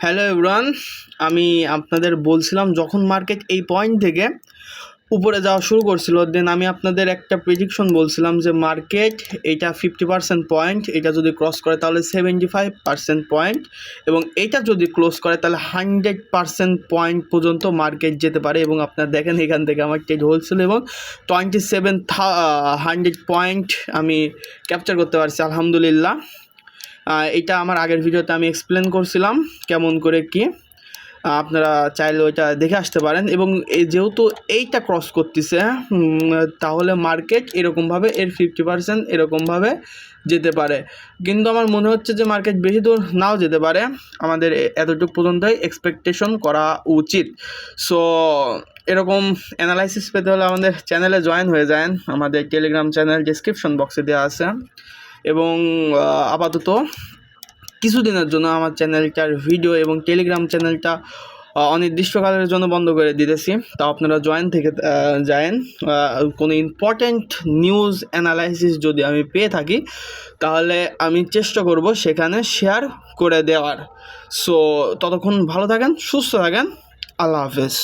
Hello everyone, আমি আপনাদের বলছিলাম যখন মার্কেট এই পয়েন্ট থেকে উপরে যাওয়া শুরু করছিল, দেন আমি আপনাদের একটা প্রেডিকশন বলছিলাম যে মার্কেট এটা 50% পয়েন্ট, এটা যদি ক্রস করে তাহলে 75% পয়েন্ট, এবং এটা যদি ক্লোজ করে তাহলে 100% পয়েন্ট পর্যন্ত মার্কেট যেতে পারে। এবং আপনারা দেখেন এখান থেকে আমার ট্রেড হয়েছিল এবং 2700 পয়েন্ট আমি ক্যাপচার করতে পারছি, আলহামদুলিল্লাহ। এটা আমার আগের ভিডিওতে আমি এক্সপ্লেন করছিলাম কেমন করে কি, আপনারা চাইলে ওইটা দেখে আসতে পারেন। এবং যেহেতু এইটা ক্রস করতেছে, তাহলে মার্কেট এরকমভাবে এর 50% এরকমভাবে যেতে পারে। কিন্তু আমার মনে হচ্ছে যে মার্কেট বেশি দূর নাও যেতে পারে, আমাদের এতটুকু পর্যন্তই এক্সপেকটেশন করা উচিত। সো এরকম অ্যানালাইসিস পেতে হলে আমাদের চ্যানেলে জয়েন হয়ে যান, আমাদের টেলিগ্রাম চ্যানেল ডিসক্রিপশন বক্সে দেওয়া আছে। এবং আপাতত কিছুদিনের জন্য আমার চ্যানেলটার ভিডিও এবং টেলিগ্রাম চ্যানেলটা অনির্দিষ্টকালের জন্য বন্ধ করে দিতেছি, তা আপনারা জয়েন থেকে যায়েন। কোনো ইম্পর্ট্যান্ট নিউজ অ্যানালাইসিস যদি আমি পেয়ে থাকি তাহলে আমি চেষ্টা করব সেখানে শেয়ার করে দেওয়ার। সো ততক্ষণ ভালো থাকেন, সুস্থ থাকেন, আল্লাহ হাফেজ।